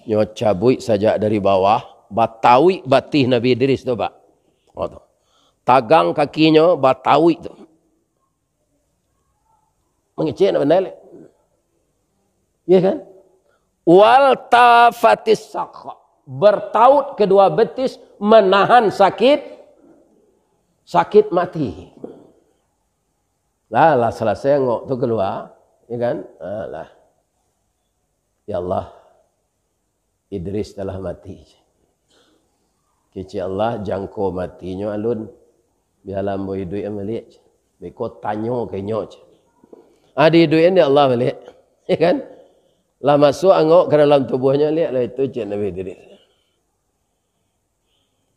nyo cabui saja dari bawah, batawi batih Nabi Idris tu Pak. Oh, tu. Tagang kakinya batawi tu. Mengecek nak benar. Ya kan? Wal tafatis sakha. Bertaut kedua betis menahan sakit mati. Lah selesai ngok tu keluar, ya kan? Lah. Ya Allah, Idris telah mati. Kecik Allah jangko matinya alun. Biarlah boy duit balik. Beko tanyo kenyo. Adi duit ni Allah balik. Ya kan? Lah masuk angok ke dalam tubuhnya lihat lah itu Cik Nabi Idris.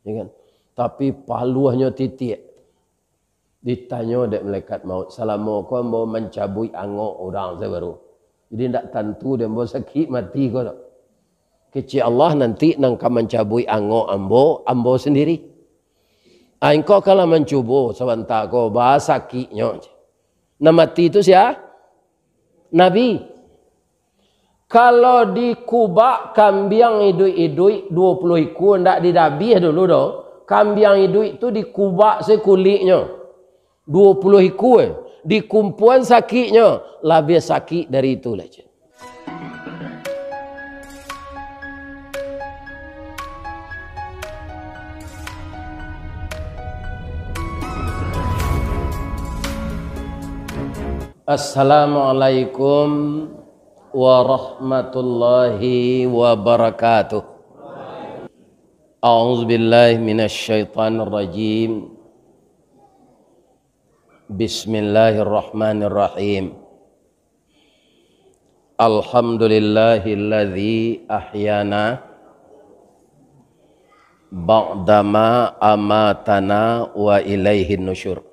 Ya kan? Tapi paluahnya titik. Ditanya dek malaikat maut. Assalamualaikum mau mencabui angok orang saya baru. Jadi tak tentu dia mau sakit mati kau tak. Kecil Allah nanti nangka mencabui angok ambo sendiri. Engkau kalau mencuba sebentar kau bahasa sakitnya. Nah mati itu siapa? Nabi. Kalau dikubak kambing idui 20 ekor ndak didabih dulu dah. Kambing idui itu dikubak sekulitnya 20 ekor. Dikumpuan sakitnya lebih sakit dari itu lah. Assalamualaikum warahmatullahi wabarakatuh. A'udzu billahi minasyaitonir rajim. Bismillahirrahmanirrahim. Alhamdulillahilladzi ahyana ba'dama amatana wa ilaihin nusyur.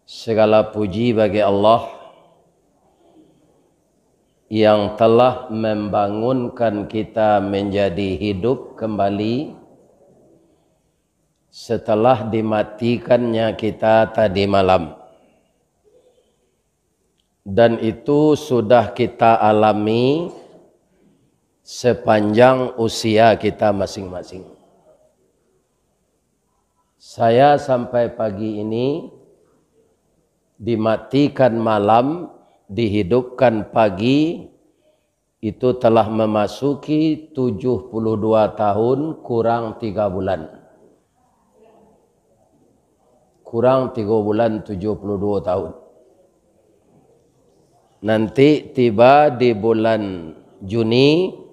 Segala puji bagi Allah yang telah membangunkan kita menjadi hidup kembali setelah dimatikannya kita tadi malam. Dan itu sudah kita alami sepanjang usia kita masing-masing. Saya sampai pagi ini dimatikan malam, dihidupkan pagi, itu telah memasuki 72 tahun kurang 3 bulan. Kurang 3 bulan 72 tahun. Nanti tiba di bulan Juni,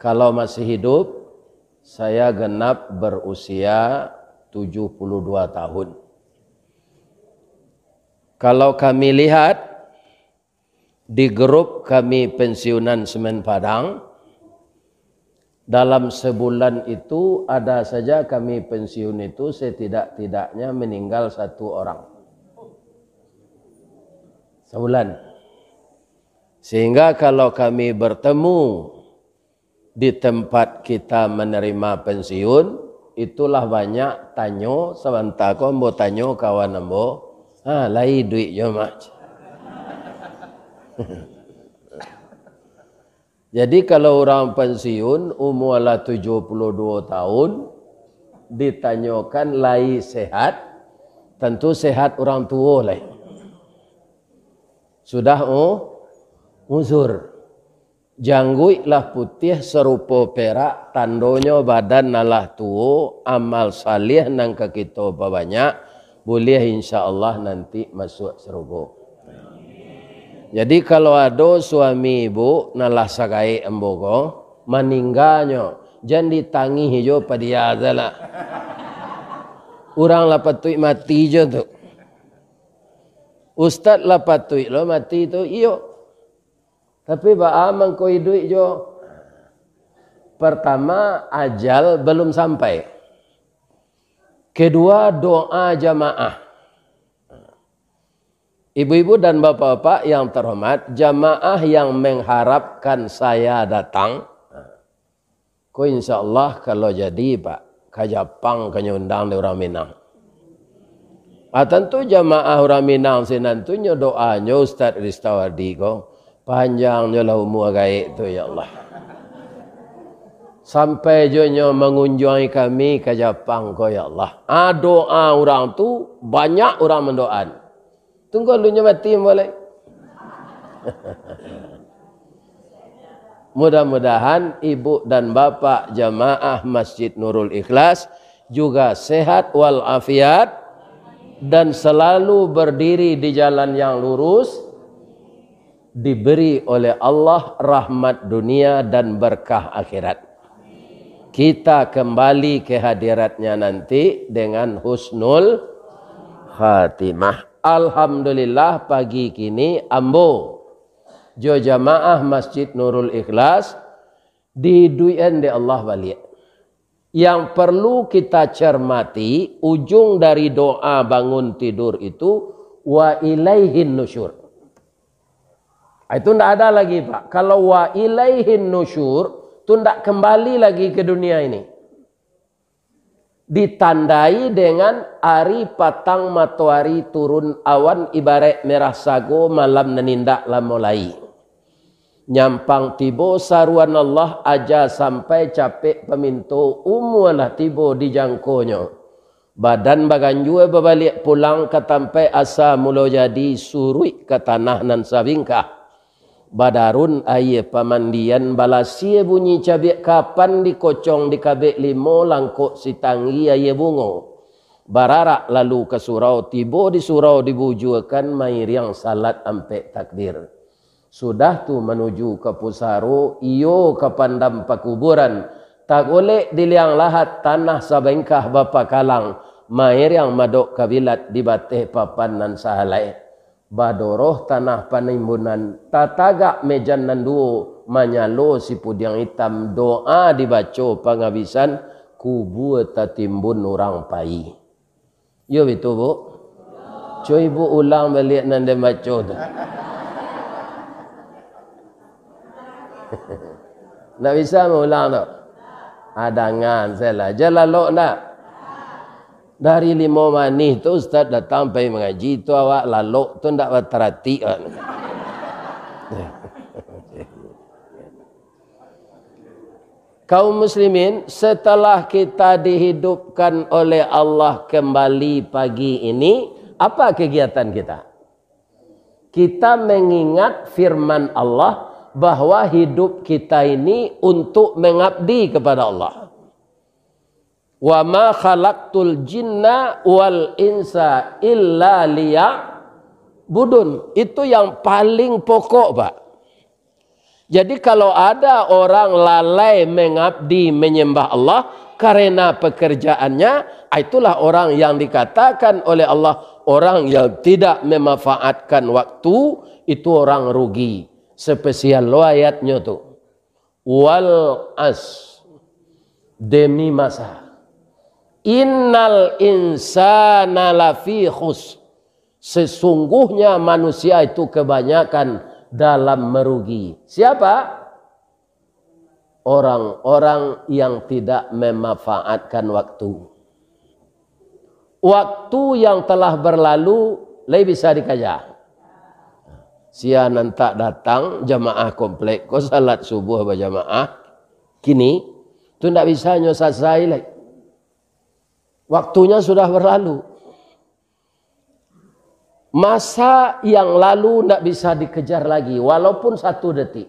kalau masih hidup, saya genap berusia 72 tahun. Kalau kami lihat di grup kami pensiunan Semen Padang, dalam sebulan itu ada saja kami pensiun itu setidak-tidaknya meninggal 1 orang. Sebulan. Sehingga kalau kami bertemu di tempat kita menerima pensiun, itulah banyak tanyo sebentar kau mau tanyo kawan ambo. Lai duit je mak. Jadi kalau orang pensiun umurlah 72 tahun ditanyakan lai sehat, tentu sehat orang tua lai. Sudah uzur. Jangguiklah putih serupa perak, tandonya badan nalah tua, amal salih nang ke kita banyak. Boleh insya-Allah nanti masuk surga. Jadi kalau ada suami ibu nalah sagai embogo meninggalnya, jangan ditangi hijau pada dia adalah. Orang lah patut mati je tu. Ustaz lah patut lo mati tu iyo. Tapi ba'amang ko hidup je. Pertama ajal belum sampai. Kedua, doa jamaah. Ibu-ibu dan bapak-bapak yang terhormat, jamaah yang mengharapkan saya datang, ko insya-Allah kalau jadi Pak, ke Jepang ke nyundang di orang Minang. Tentu jamaah orang Minang sinantunya doanya Ustaz Ristawardi ko, Panjangnya lah umur gaib tu ya Allah. Sampai jonyo mengunjungi kami ke Jepang ko ya Allah. Doa orang tu banyak orang mendoan. Tunggu lu mati boleh. Mudah-mudahan ibu dan bapak jamaah Masjid Nurul Ikhlas juga sehat walafiat dan selalu berdiri di jalan yang lurus, diberi oleh Allah rahmat dunia dan berkah akhirat. Kita kembali ke hadiratnya nanti dengan husnul khatimah. Alhamdulillah pagi kini ambo jo jamaah Masjid Nurul Ikhlas diduien de Allah balik. Yang perlu kita cermati ujung dari doa bangun tidur itu wa ilaihin nusyur. Itu tidak ada lagi Pak. Kalau wa ilaihin nusyur itu tidak kembali lagi ke dunia ini. Ditandai dengan hari patang matahari turun awan ibarat merah sago malam nenindak lah mulai. Nyampang tibo saruan Allah aja sampai capek pemintu umulah tibo dijangkonya. Badan baganjue berbalik pulang ke tampai asa mulo jadi surui ke tanah nan sabingkah. Badarun aye pamandian balasie bunyi cabik kapan dikocong di kabik limo langkok sitangi aye bungo. Bararak lalu ke surau tibo di surau dibujuakan mair yang salat ampe takbir. Sudah tu menuju ke pusaro iyo ke pandam pakuburan. Tak boleh diliang lahat tanah sabengkah bapa kalang. Mair yang madok kabilat di bateh papan nan sahalai. Badoroh tanah panimbunan tatagak mejan nanduo manyalo si pudiang hitam doa dibaca pangabisan kubur tatimbun orang pai. Yo itu bu. Coy bu ulang balik nande baca tu. Nak bisa mengulang tu? Adangan saya lah. Jalalok nak. Dari 5 manih tu Ustaz datang pergi mengaji tu awak lalok tu ndak berterati kan. Kaum muslimin, setelah kita dihidupkan oleh Allah kembali pagi ini, apa kegiatan kita? Kita mengingat firman Allah bahwa hidup kita ini untuk mengabdi kepada Allah. Wa ma khalaqtul jinna wal insa illa liya'budun. Itu yang paling pokok, Pak. Jadi kalau ada orang lalai mengabdi menyembah Allah karena pekerjaannya, itulah orang yang dikatakan oleh Allah orang yang tidak memanfaatkan waktu, itu orang rugi. Spesial lo ayatnya tu. Wal as, demi masa. Innal insana lafi khus. Sesungguhnya manusia itu kebanyakan dalam merugi. Siapa? Orang-orang yang tidak memanfaatkan waktu. Waktu yang telah berlalu lebih bisa dikajar. Siang tak datang jamaah komplek, kau salat subuh berjamaah. Kini tu tidak bisa nyosasai lagi. Waktunya sudah berlalu. Masa yang lalu tidak bisa dikejar lagi, walaupun 1 detik.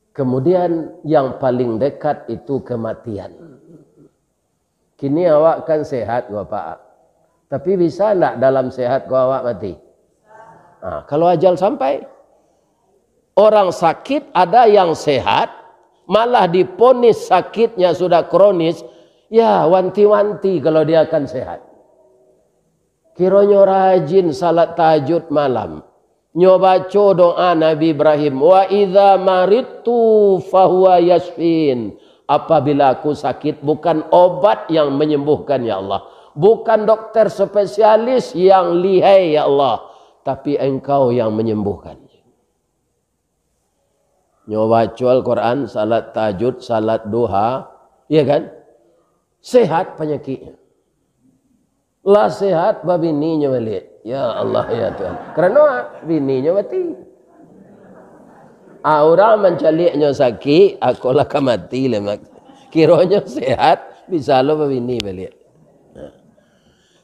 Kemudian yang paling dekat itu kematian. Kini awak kan sehat, Bapak. Tapi bisa tidak dalam sehat kau awak mati? Nah, kalau ajal sampai, orang sakit ada yang sehat, malah diponis sakitnya sudah kronis. Ya, wanti-wanti kalau dia akan sehat. Kiranya rajin salat tahajud malam. Nyobaco doa Nabi Ibrahim. Wa idza maridtu fahuwa yashfin. Apabila aku sakit, bukan obat yang menyembuhkan ya Allah. Bukan dokter spesialis yang lihai ya Allah. Tapi engkau yang menyembuhkan. Nyobaco Al-Quran, salat tahajud, salat duha. Iya kan? Sehat penyakitnya. Lah sehat babininya balik. Ya Allah ya Tuhan. Karena bininya mati. Orang mencaliknya sakit, aku lah mati lemak. Kiranya sehat, bisa lo begini balik.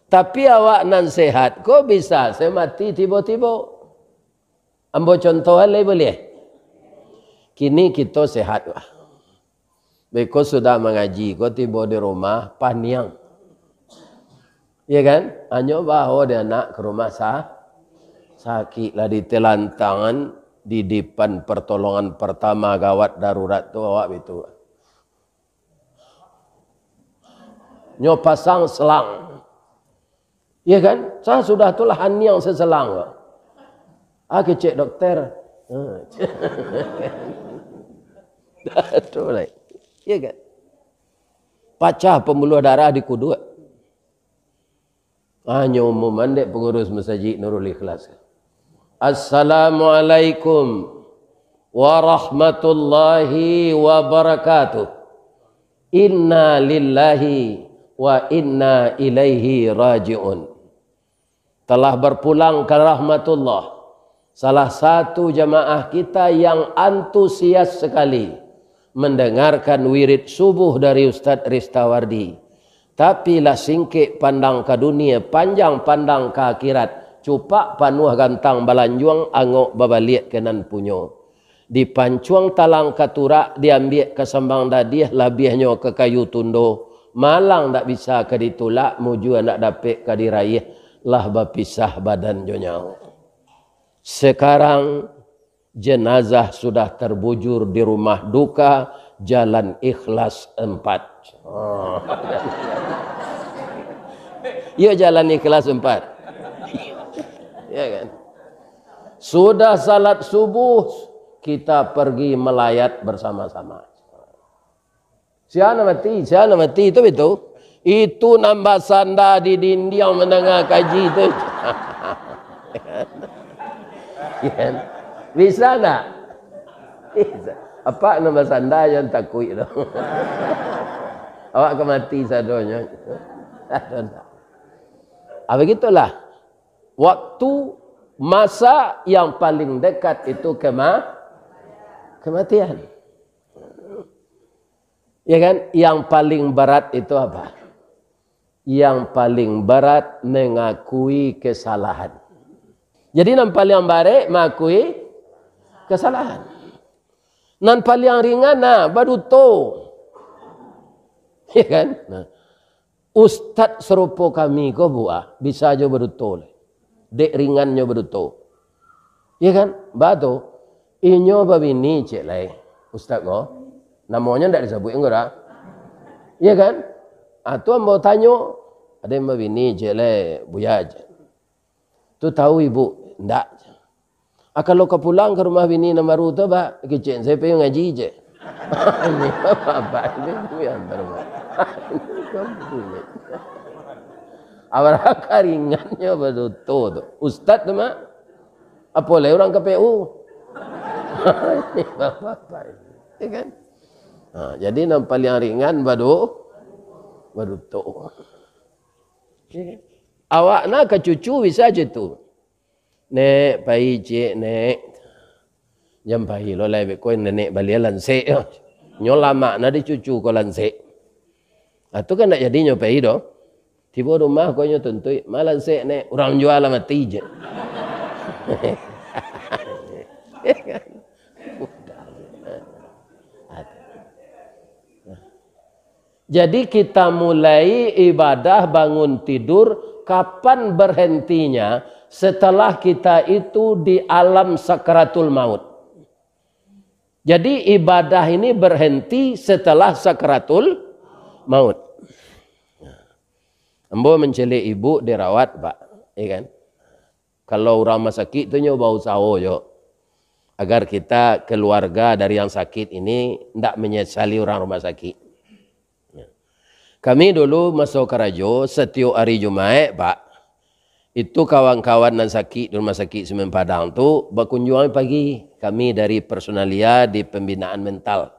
Tapi awak nan sehat, kok bisa saya mati tiba-tiba? Ambo contoh lagi boleh. Kini kita sehat lah. Beko sudah mengaji, kau tiba di rumah paniang. Ya kan? Hanya bawa dia nak ke rumah sakit lah di telantangan di depan pertolongan pertama gawat darurat tu awak itu. Nyo pasang selang. Ya kan? Saya sudah tulah haniang seselang. Aku cek dokter. Dah lah. Ya kan? Pecah pembuluh darah di kudu. Hanya umuman dek pengurus masjid Nurul Ikhlas. Assalamualaikum warahmatullahi wabarakatuh. Inna lillahi wa inna ilaihi raji'un. Telah berpulang ke rahmatullah. Salah satu jamaah kita yang antusias sekali mendengarkan wirid subuh dari Ustaz Ristawardi. Tapi lah singkik pandang ke dunia, panjang pandang ke akhirat. Cupak panuh gantang balanjuang angok babaliak kenan punyo. Di pancuang talang katurak diambil ke sembang dadiah labihnya ke kayu tundo. Malang tak bisa ke ditulak, muju nak dapat ke diraih. Lah berpisah badan jonyau. Sekarang jenazah sudah terbujur di rumah duka Jalan Ikhlas 4. Oh. Ya Jalan Ikhlas 4. Ya kan? Sudah salat subuh kita pergi melayat bersama-sama. Siapa mati itu betul. Itu nambah sanda di dinding menengah kaji itu. Ya. Bisa tak? Bisa. Apa nama sanda yang takut itu? Awak kemati sadonya. Begitulah. Waktu masa yang paling dekat itu kematian. Ya kan? Yang paling berat itu apa? Yang paling berat mengakui kesalahan. Jadi yang paling baik mengakui kesalahan. Nan paling ringan baduto. Ya kan? Nah, Ustaz serupa kami ko buah bisa aja baduto. Dek ringannya baduto. Ya kan? Batu. Inyo babini cek lai. Ustaz ko. Namanya ndak disebut enggak? Ya kan? Atau mau tanya ada yang babini cek lai buya aja. Tu tahu ibu? Ndak. Kalau kau pulang ke rumah bini nama ruta ba, kecil saya pengen ngaji je. Ini apa ini yang terbaik. Awak ringannya betul tu. Ustaz tu mah apa le orang KPU. Ini apa ini kan? Jadi yang paling ringan betul. Awak nak ke cucu bisa je tu. Nek pai cik nek jam pai lo lai ko nenek balik lansek nyo lama na di cucu ko lansek atu kan nak jadi nyo pai do tiba rumah ko nyo tuntui malansek nek orang jual mati je. Jadi kita mulai ibadah bangun tidur kapan berhentinya? Setelah kita itu di alam sakaratul maut. Jadi ibadah ini berhenti setelah sakaratul maut. Ambo mencelik ibu dirawat, Pak. Ya kan? Kalau orang sakit itu nyoba usaha yo. Agar kita keluarga dari yang sakit ini tidak menyesali orang rumah sakit. Kami dulu masuk Karajo setiap hari Jumat, Pak. Itu kawan-kawan yang sakit di rumah sakit Semen Padang tu berkunjungan pagi. Kami dari personalia di pembinaan mental.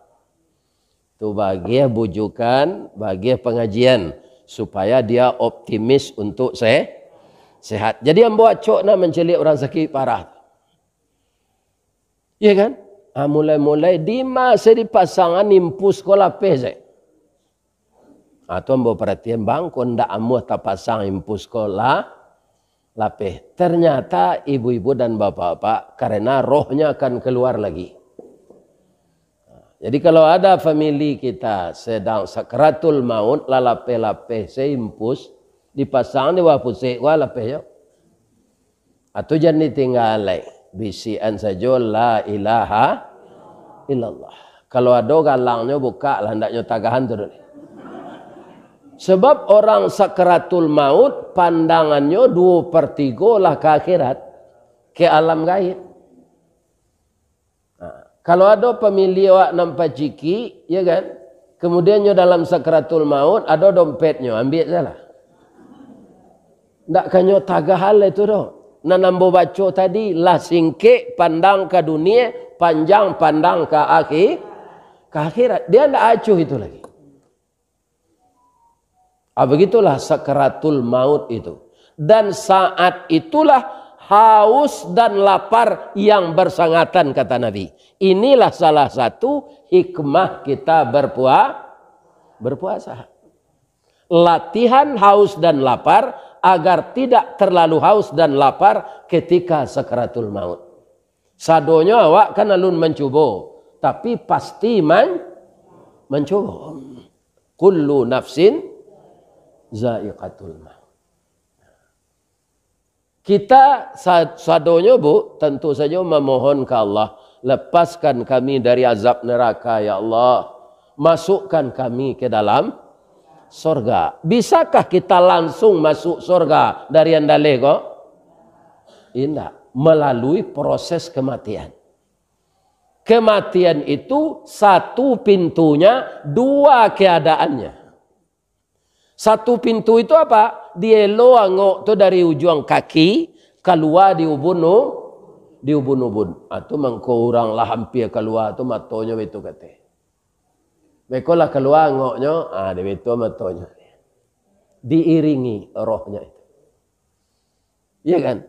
Tu bagi bujukan, bagi pengajian supaya dia optimis untuk sehat. Jadi yang buat cok nak mencelik orang sakit parah. Iya kan? Mulai-mulai di masa dipasangan impus sekolah peze. Atau ambo perhatian bangko ndak amuh tak pasang impus sekolah lapeh. Ternyata ibu-ibu dan bapak-bapak karena rohnya akan keluar lagi. Jadi kalau ada famili kita sedang sakratul maut lalape-lape seimpus dipasang di wapuse walape yo. Atau jangan ditinggalai bisian saja la ilaha illallah. Kalau ada galangnya buka lah hendaknya tagahan tu. Sebab orang sakratul maut pandangannya 2/3 lah ke akhirat, ke alam gaib. Kalau ada pemilih awak nampak ciki, ya kan? Kemudiannya dalam sakratul maut ada dompetnya, ambil salah. Ndak kanyo tagahal itu doh. Nambo baca tadi lah singke pandang ke dunia, panjang pandang ke akhirat. Dia ndak acuh itu lagi. Begitulah sakratul maut itu. Dan saat itulah haus dan lapar yang bersangatan kata Nabi. Inilah salah satu hikmah kita berpuasa. Latihan haus dan lapar agar tidak terlalu haus dan lapar ketika sakratul maut. Sadonya awak kan alun mencoba, tapi pasti mencoba. Kullu nafsin zaiqatul maut. Kita sadonya bu, tentu saja memohon ke Allah, lepaskan kami dari azab neraka ya Allah, masukkan kami ke dalam surga. Bisakah kita langsung masuk surga dari andale kok? Tidak, melalui proses kematian. Kematian itu satu pintunya, dua keadaannya. Satu pintu itu apa? Dia loangok tu dari ujung kaki keluar di ubun-ubun. Atau mengko orang lah hampir keluar tu matonya itu kata. Bekolah keluar ngoknya, dia itu matonya. Diiringi rohnya itu. Iya kan?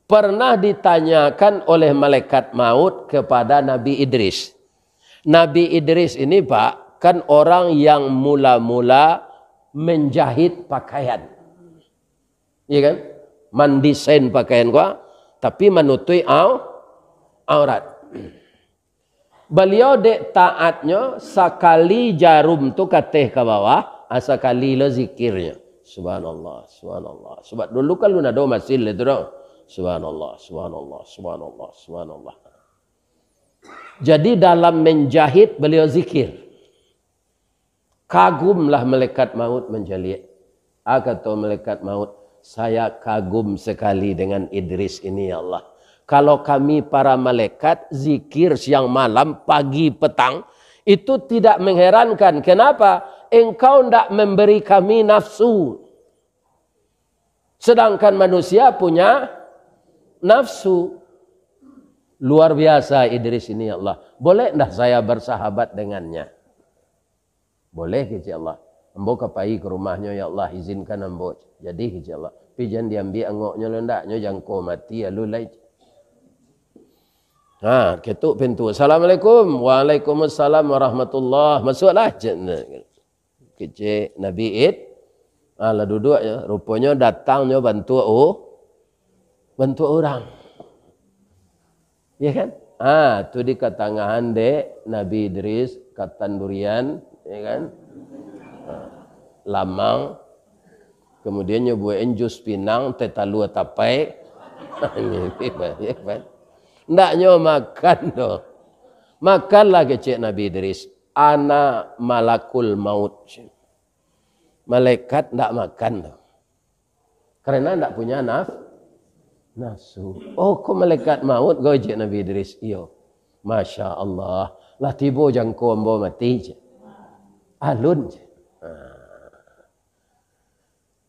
Pernah ditanyakan oleh malaikat maut kepada Nabi Idris. Nabi Idris ini Pak, kan orang yang mula-mula menjahit pakaian. Iya kan? Mendesain pakaian gua, tapi menutupi aurat. Beliau dek taatnya sekali jarum tu kateh ke bawah, sekali lo zikirnya. Subhanallah, subhanallah. Sebab dulu kan lu nado masil itu dong. Subhanallah, subhanallah, subhanallah, subhanallah. Jadi dalam menjahit beliau zikir. Kagumlah malaikat maut menjeliak. Kata malaikat maut, saya kagum sekali dengan Idris ini ya Allah. Kalau kami para malaikat zikir siang malam, pagi petang, itu tidak mengherankan. Kenapa? Engkau tidak memberi kami nafsu. Sedangkan manusia punya nafsu. Luar biasa Idris ini ya Allah. Boleh tidak saya bersahabat dengannya? Boleh ya Allah. Ambo kapai ke rumahnya ya Allah, izinkan ambo. Jadi ya Allah. Tapi jangan diambil angoknya lendaknya, jangan kau mati ya lulai. Ketuk pintu. Assalamualaikum. Waalaikumsalam warahmatullah. Masuklah. Kecik Nabi Id. Lah duduk ya. Rupanya datangnya bantu orang. Ya kan? Tu di ketangahan dek Nabi Idris katan durian, ya kan? Lamang. Kemudian nyobain jus pinang, tetalu tapai. Ndaknya makan doh. Makanlah kecik Nabi Idris. Ana malakul maut. Malaikat ndak makan doh. Karena ndak punya nafsu. Oh, kok malaikat maut kau kecik Nabi Idris? Iyo. Masya Allah. Lah tiba jangkau ambo mati. Alun.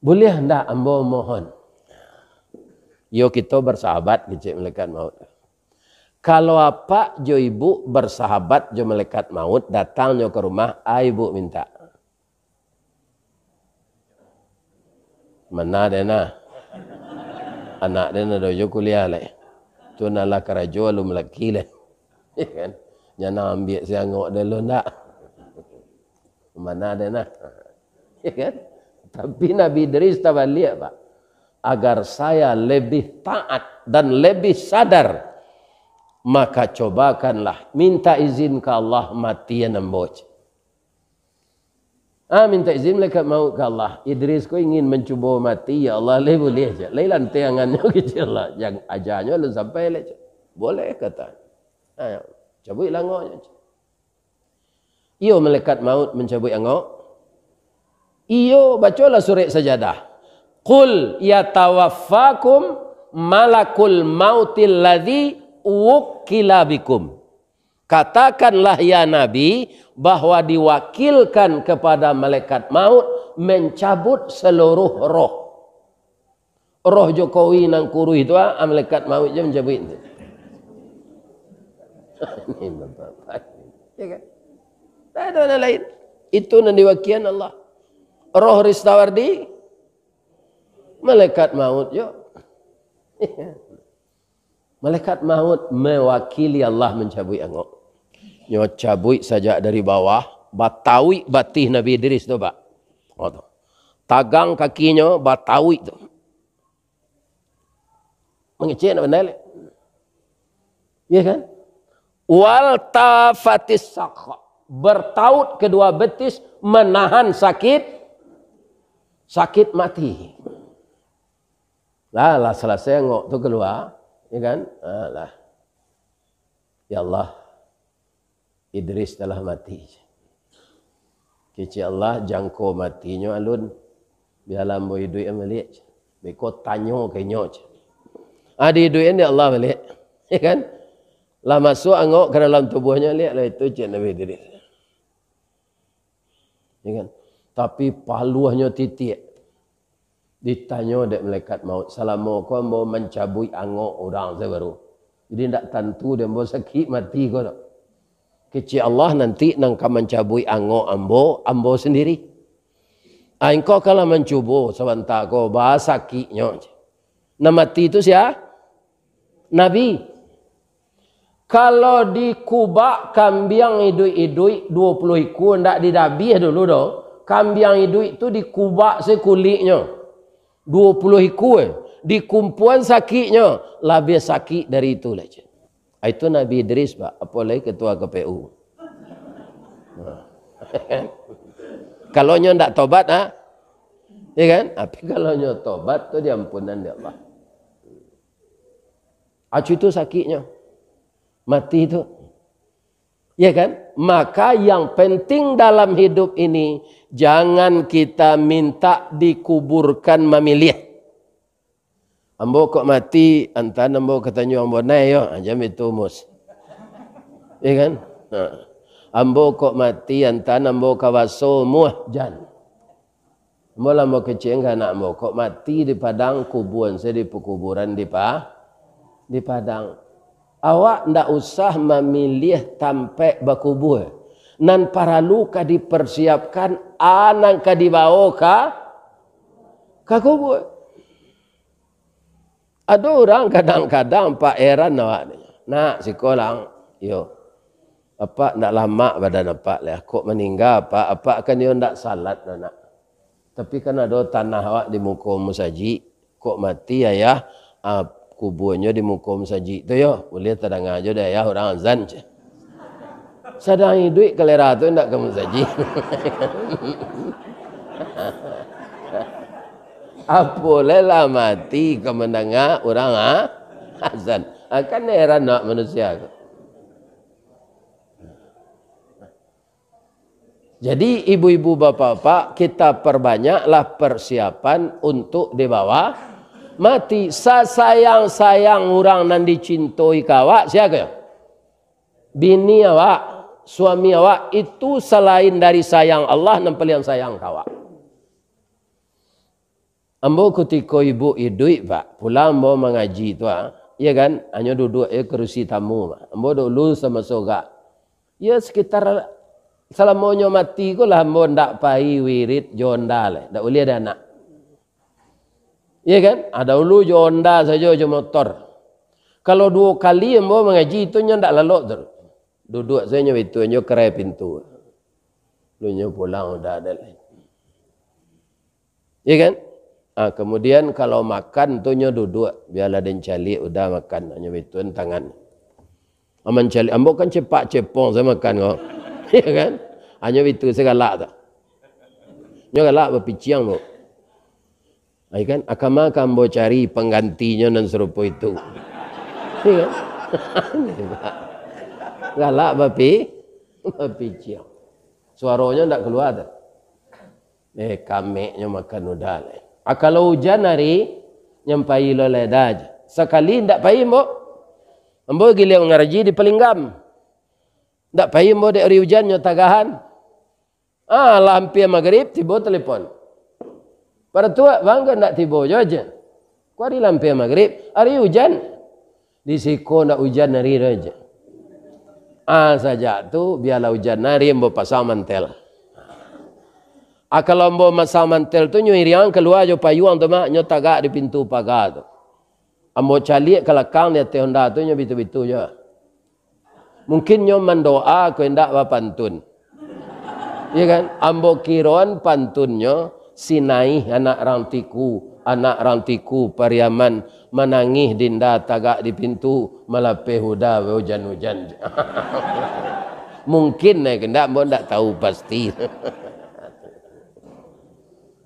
Boleh ndak ambo mohon? Yo kita bersahabat kecik malaikat maut. Kalau apa jo ibu bersahabat jo malaikat maut datangnya ke rumah, ibu minta. Mana dena? Anak dena dojo kuliah le. Tu nala karajo alum laki le. Ya kan? Jangan ambil siangok dulu nak. Mana ada nak? Ya kan? Tapi Nabi Idris tabalik Pak. Agar saya lebih taat dan lebih sadar, maka cobakanlah minta izin ke Allah mati yang nemboj. Minta izin malaikat maut ke Allah. Idris ko ingin mencuba mati, ya Allah boleh aja. Lailan tiangannya kecil lah. Yang ajarnya lu sampai le. Boleh kata. Cabut langoknya. Iyo malaikat maut mencabut angok. Iyo bacalah surat sajadah. Qul yatawaffakum malakul mautil ladzi wukila bikum. Katakanlah ya Nabi bahwa diwakilkan kepada malaikat maut mencabut seluruh roh. Roh Jokowi nang kuru itu malaikat maut je mencabut itu. Ini bapak. Ya kan? Tak ada orang lain. Itu yang diwakilkan Allah. Roh Ristawardi malaikat maut yo. Malaikat maut mewakili Allah mencabut angok. Nyo cabut saja dari bawah, batawi batih Nabi Idris tu Pak. Oh, tu. Tagang kakinya batawi tu. Mengecek nak benda lek. Ya kan? Wal tafatis saqqa. Bertaut kedua betis menahan sakit mati. Lah selesai ngok tu keluar, ya kan? Lah. Ya Allah, Idris telah mati. Kecik Allah jangkau matinya alun. Biarlah mau hidup yang balik. Beko tanya ke nyok. Ada hidup yang Allah balik. Ya kan? Lah masuk angok ke dalam tubuhnya lihat lah itu cik Nabi Idris. Ya kan? Tapi paluahnya titik. Ditanya dek malaikat maut. Selama kau mau mencabui angok orang saya baru. Jadi tak tentu dia mau sakit mati kau tak. Kecil Allah nanti nangka mencabui angok ambo sendiri. Engkau kalau mencuba sebentar kau bahasa sakitnya. Nah mati itu siapa? Nabi. Kalau dikubak kambing idui 20 ekor ndak didabih dulu doh. Kambing idui itu dikubak sekulitnya 20 ekor. Dikumpulan sakitnya lebih sakit dari itu lah. Itu Nabi Idris Pak, apalagi ketua KPU. Kalau nyo ndak tobat ya kan? Tapi kalau nyo tobat tu diampunan dia Allah. Acu itu sakitnya. Mati itu. Ya kan? Maka yang penting dalam hidup ini jangan kita minta dikuburkan memilih. Ambo kok mati, antan ambo katanya ambo naik yo, jam itu mus. Ya kan? Ambo kok mati, antan ambo kawaso muah jan. Ambo ambo kecil kan ambo kok mati di padang kuburan, saya di pekuburan di padang. Awak ndak usah memilih tampe bakubur. Nan paralu ka dipersiapkan anak ka dibawa ka kubur. Ada orang kadang-kadang Pak Eran awak ni. Nak sekolah yo. Apa ndak lama badan apa lah. Kok meninggal apa kan yo ndak salat nak. Tapi kan ada tanah awak di muka musaji. Kok mati ayah kuburnya di muka musaji tu yo. Boleh tadang aja dah ya orang azan je. Sedang hidup kelera tu ndak ke musaji. Apalah mati ke mendengar orang azan. Kan heran nak manusia. Jadi ibu-ibu bapak-bapak kita perbanyaklah persiapan untuk dibawa mati. Sayang-sayang orang nan dicintai kawak siapa? Bini awak, suami awak itu selain dari sayang Allah nan paling sayang kawak. Ambo ketika ibu hidup Pak, pulang ambo mengaji tu ya kan, hanya duduk kerusi tamu Pak. Ambo dulu sama soga. Ya sekitar selamanya mati ko lah ambo ndak pai wirid jonda le, ndak boleh ada anak. Ya kan? Ada dulu jonda saja je motor. Kalau 2 kali ambo mengaji itu nya ndak lalok terus. Duduk saya nyo itu nyo kerai pintu. Lu nyo pulang udah ada lain. Iya kan? Kemudian kalau makan tu nyo duduk biarlah den cali udah makan nyo itu tangan. Aman cali ambo kan cepak cepong saya makan kok. Iya kan? Hanya itu segala tu. Nyo galak berpiciang bu. Iya kan? Akama kambo cari penggantinya dan serupa itu. Iya kan? Galak berpiciang. Suaranya tak keluar dah. Kameknya makan udah. Kalau hujan hari nyampai loleh dah. Sekali ndak payah mbok. Mbok gile ngaji di Pelinggam. Ndak payah mbok dek hari hujan nyo tagahan. Hampir maghrib tiba telepon. Pada tua bangga ndak tiba aja. Ku hari hampir maghrib, hari hujan. Di siko ndak hujan hari aja. Saja tu biarlah hujan hari mbok pasang mantel. Kalau mbok masang mantel tu nyo iriang keluar jo payung tu mak nyo tagak di pintu pagar tu. Ambo calik ke belakang dia Honda tu nyo bitu-bitu je. Mungkin nyo mendoa ku hendak pantun. Ya kan? Ambo kiron pantunnya sinai anak rantiku Pariaman menangih dinda tagak di pintu malape huda hujan-hujan. Mungkin kendak mbok ndak tahu pasti.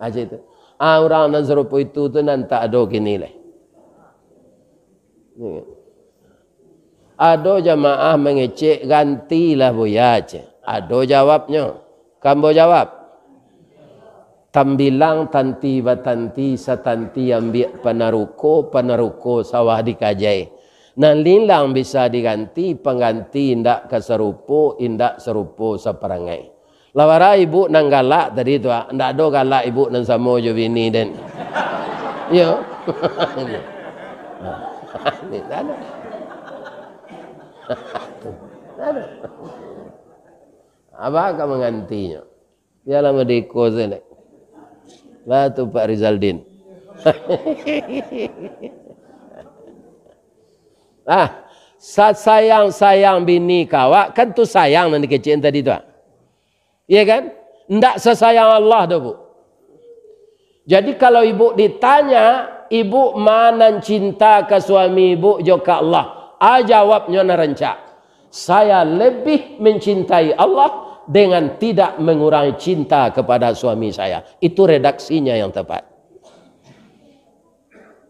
Aja itu. Orang nan serupa itu tu nan tak ada kini lah. Ada jamaah mengecek gantilah boya aja. Ada jawabnya. Kamu jawab. Tambilang tanti batanti satanti ambil panaruko sawah dikajai. Nan lilang bisa diganti pengganti indak keserupo indak serupo seperangai. Lawara ibu nang galak tadi tu, ndak ada galak ibu nang samo jo bini den. Yo. Ni ada. Ada. Apa akan menggantinya? Biarlah mediko sini. Lah tu Pak Rizaldin. Sayang bini kawak kan tu sayang nanti kecil tadi tu. Iya kan? Ndak sesayang Allah dah bu. Jadi kalau ibu ditanya, ibu mana cinta ke suami ibu juga Allah. Jawabnya naranca. Saya lebih mencintai Allah dengan tidak mengurangi cinta kepada suami saya. Itu redaksinya yang tepat.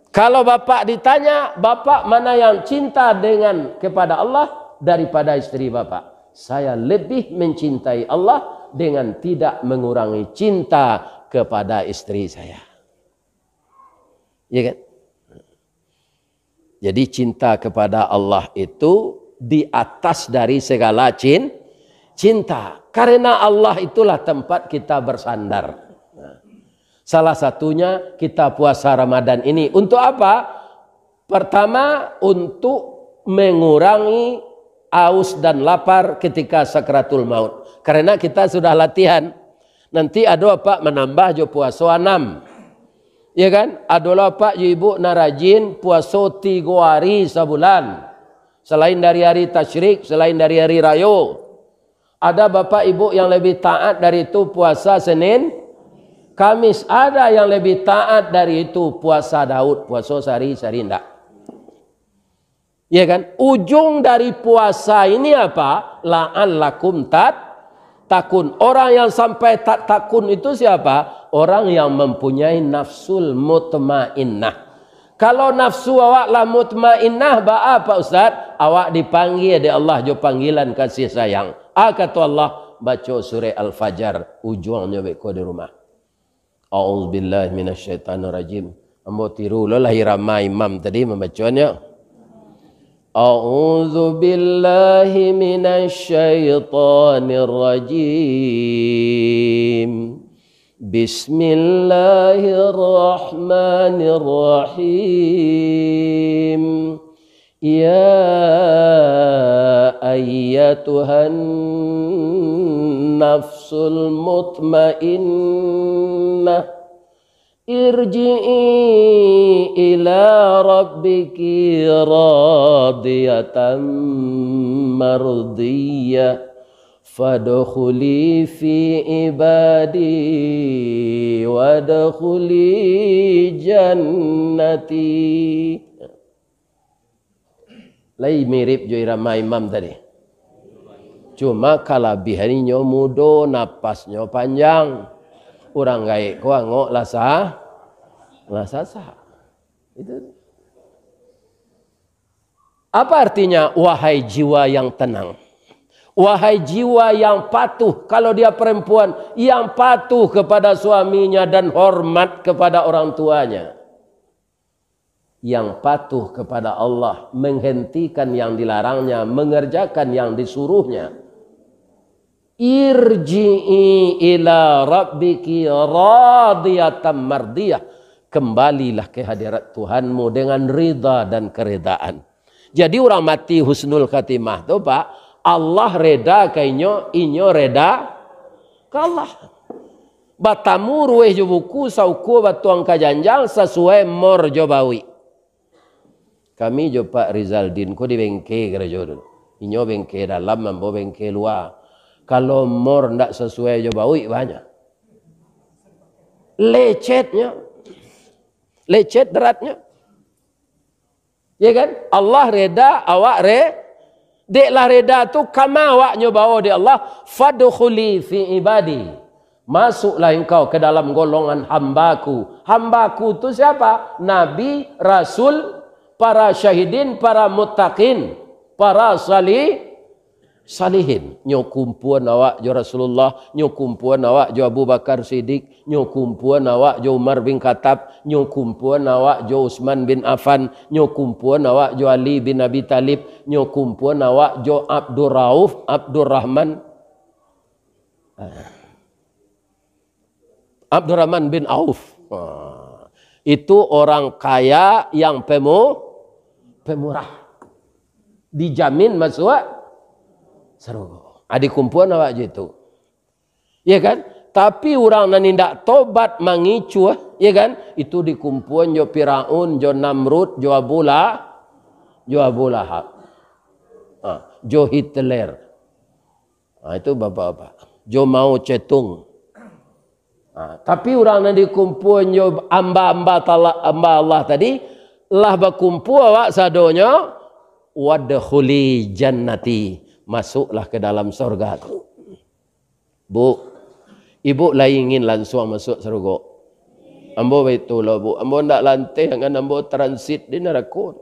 Kalau bapak ditanya, bapak mana yang cinta dengan kepada Allah daripada istri bapak? Saya lebih mencintai Allah dengan tidak mengurangi cinta kepada istri saya. Ya kan? Jadi cinta kepada Allah itu di atas dari segala cinta. Karena Allah itulah tempat kita bersandar. Salah satunya kita puasa Ramadan ini. Untuk apa? Pertama, untuk mengurangi aus dan lapar ketika sakratul maut. Karena kita sudah latihan. Nanti ada apa menambah jo puasa 6. Ya kan? Adalah pak ibu narajin puasa 3 hari sebulan. Selain dari hari tasyrik, selain dari hari raya. Ada bapak ibu yang lebih taat dari itu puasa Senin, Kamis. Ada yang lebih taat dari itu puasa Daud, puasa sehari-hari ndak. Ya kan? Ujung dari puasa ini apa? La'allakum takun. Orang yang sampai tak takun itu siapa? Orang yang mempunyai nafsul mutmainnah. Kalau nafsu awak lah mutmainnah, apa Ustaz? Awak dipanggil oleh Allah jo panggilan kasih sayang. Kata Allah, baca surah Al-Fajr, ujungnya beko di rumah. A'udzubillahi minasyaitonirrajim. Ambo tiru lah irama imam tadi membacanya. A'udzu billahi minasyaitonir rajim. Bismillahirrahmanirrahim. Ya ayyatuhan nafsul mutmainnah irji'i ila rabbiki radiyatan mardiyah fadkhuli fi ibadi wadkhuli jannati. Lai mirip jo irama imam tadi. Cuma kalabihannya mudo, napasnya panjang. Orang gaik ko angok lasa sah. Itu. Apa artinya wahai jiwa yang tenang? Wahai jiwa yang patuh, kalau dia perempuan yang patuh kepada suaminya dan hormat kepada orang tuanya. Yang patuh kepada Allah, menghentikan yang dilarangnya, mengerjakan yang disuruhnya. Irji'i ila rabbiki radiyatan mardiyah. Kembalilah ke hadirat Tuhanmu dengan ridha dan keredaan. Jadi orang mati husnul khatimah tu Pak, Allah reda kainyo, inyo reda ke Allah. Batamu ruweh jo buku sauku batuang kajanjang sesuai mor jo bawi. Kami jo Pak Rizaldin ko di bengke gereja dulu. Inyo bengke dalam, mambo bengke luar. Kalau mor ndak sesuai jo bawi banyak. Lecetnya. Lecet beratnya. Ya kan? Allah reda, awak deklah reda tu kama awak nyobawa di Allah. Fadkhuli fi ibadi. Masuklah engkau ke dalam golongan hambaku. Hambaku tu siapa? Nabi, Rasul, para syahidin, para muttaqin, para salihin. Nyokumpuan awak jo Rasulullah, nyokumpuan awak jo Abu Bakar Siddiq, nyokumpuan awak jo Umar bin Khattab, nyokumpuan awak jo Utsman bin Affan, nyokumpuan awak jo Ali bin Abi Talib, nyokumpuan awak jo Abdurrahman bin Auf. Itu orang kaya yang pemurah. Dijamin masuk surga. Adik kumpulan awak je itu. Ya kan? Tapi orang yang tidak tobat mengicu, ya kan? Itu dikumpulan jo Firaun, jo Namrud, jo Abu Lahab. Jo Hitler. Itu bapak-bapak. Jo Mao Zedong. Tapi orang yang dikumpulan jo amba Allah tadi, lah berkumpul awak sadonya, wadkhuli jannati. Masuklah ke dalam surga. Bu, ibu lah ingin langsung masuk surga. Ambo betul bu. Ambo ndak lantai dengan ambo transit di neraka.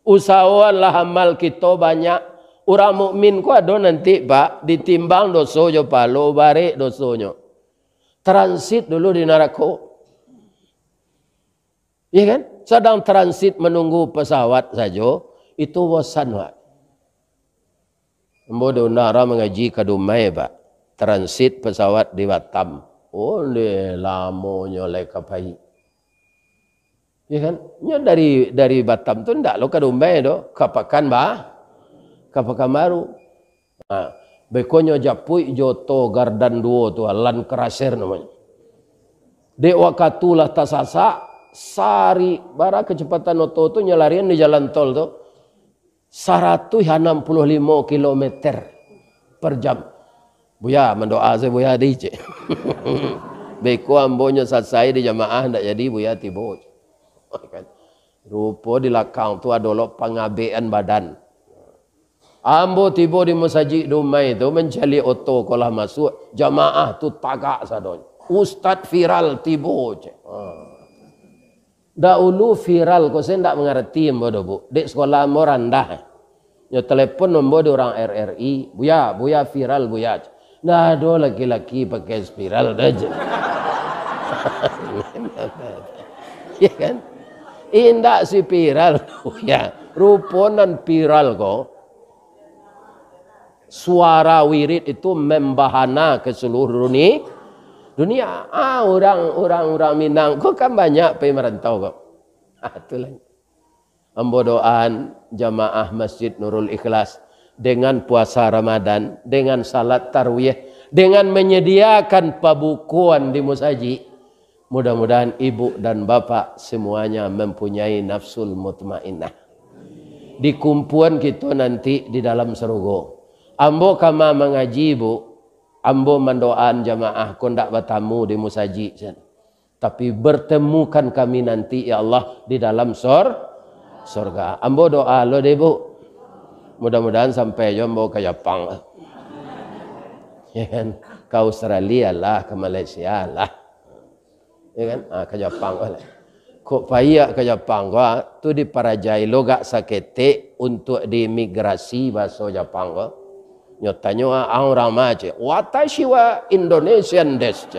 Usahawanlah amal kita banyak. Orang mukmin ku ada nanti Pak ditimbang dosa jo palo bare dosanya. Transit dulu di neraka. Iya kan? Sedang transit menunggu pesawat saja itu bosan Pak. Ambo donara mengaji ke Dumai Pak. Transit pesawat di Batam. Oh, lamonya lekapai. Ya kan? Nya dari Batam tu ndak lo ke Dumai do, ke Pekan Baru. Nah, bekonyo Japui Joto Gardan 2 tu Lan Keraser namanya. Dek wakatulah tasasa sari bara kecepatan oto tu nyelarian di jalan tol tu 165 km per jam. Buya mendoa saya buya dice. Beko ambonya selesai di jamaah ndak jadi buya tibo. Rupo di lakang tu adolo pangabean badan. Ambo tibo di masjid Dumai tu mencari oto kolah masuk jamaah tu tagak sadon. Ustad viral tibo ce. Dahulu viral kau saya ndak mengerti ambo bu. Dek sekolah ambo rendah. Ya telepon ambo di orang RRI. Buya viral buya. Nah ada laki-laki pakai spiral aja. Ya kan? Indah si viral ya. Ruponan viral kok. Suara wirid itu membahana ke seluruh dunia. Orang Minang kok kan banyak pemerintah kok. Itulah. Ambo doaan jamaah Masjid Nurul Ikhlas dengan puasa Ramadan, dengan salat tarawih, dengan menyediakan pabukuan di musaji. Mudah-mudahan ibu dan bapak semuanya mempunyai nafsul mutmainnah. Di kumpulan kita nanti di dalam surga. Ambo kama mengaji bu, ambo mendoaan jamaah kondak bertamu di musaji. Tapi bertemukan kami nanti ya Allah di dalam surga. Ambo doa lo deh bu. Mudah-mudahan sampai ambo ke Jepang. Ya kan? Ke Australia lah, ke Malaysia lah. Ya kan? Ke Jepang lah. Kok payah ke Jepang kok tu diparajai lo gak sakete untuk diimigrasi bahasa Jepang kok. Nyotanya orang macam watashi wa Indonesian desu.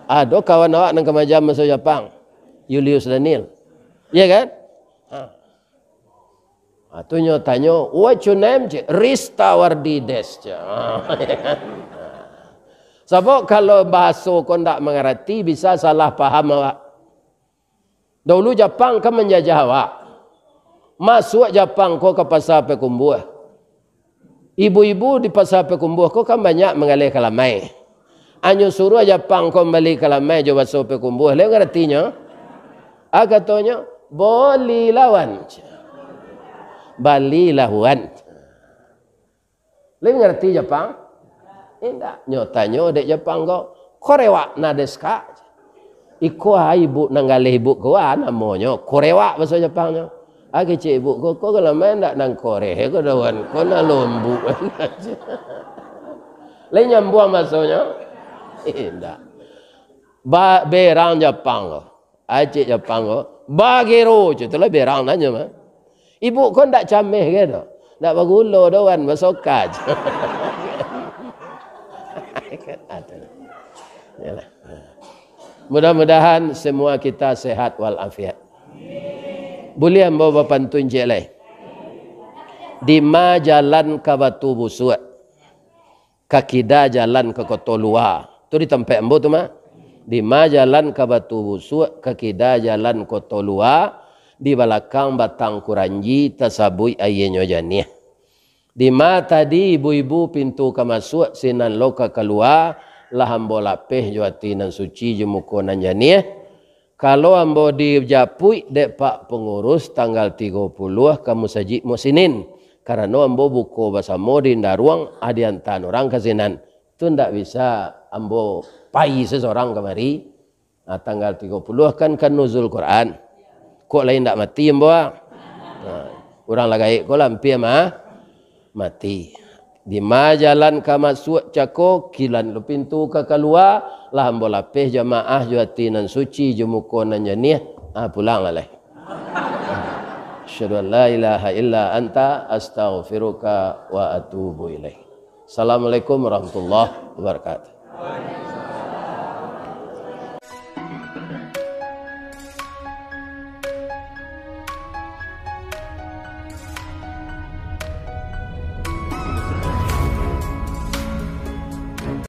Ada kawan awak nang kemajam bahasa Jepang. Julius Daniel. Ya kan? Tu nyotanya what your name? Rista Wardi desu. Sebab kalau bahasa kau tak mengerti bisa salah paham awak. Dahulu Jepang kan menjajah awak. Masuk Jepang kau ke pasar Pekumbuh. Ibu-ibu di pasar Pekumbuh kau kan banyak mengalir kalamai. Anyo suruh Jepang kau balik kalamai jo pasar Pekumbuh. Lalu ngertinya? Katanya boleh lawan. Bali lawan. Lalu ngerti Jepang? Tidak. Nyotanya dek Jepang kau korewa nadeska. Iko ibu nanggalih ibu ko namanya korewa bahasa Jepangnya. Cik ibu ko kalau main ndak nang kore ko dawan ko na lombu. Lain nyambung maksudnya? Tidak. Berang Jepang ko. Cik Jepang ko bagero tu lah berang nanya mah. Ibu ko ndak cameh gitu. Ndak bagulo dawan masokaj. Yalah. Mudah-mudahan semua kita sehat walafiat. Boleh ambo bapantun je lai. Di ma jalan ke Batu Busuk. Kakida jalan ke Kotolua. Tu di tempat ambo tu mah. Di ma jalan ke Batu Busuk, kakida jalan Kotolua, di belakang Batang Kuranji tasabui ayenyo janiah. Di ma tadi ibu-ibu pintu ke masuk sinan loka keluar lah ambo lapeh juati nan suci jemuko nan janiah. Kalau ambo dijapui dek pak pengurus tanggal 30 kamu saji musinin. Karena ambo buko basamo di daruang adiantan orang kasinan. Itu ndak bisa ambo pai seseorang kemari. Tanggal 30 kan nuzul Quran. Kok lain ndak mati ambo? Orang lagai ko lampi mah mati. Di ma jalan ke masuk cako kilan lu pintu ke keluar lah ambo lapeh jamaah juati nan suci jemuko nan janih pulang lah. Asyhadu an la ilaha illa anta astaghfiruka wa atubu ilaik. Assalamualaikum warahmatullahi wabarakatuh.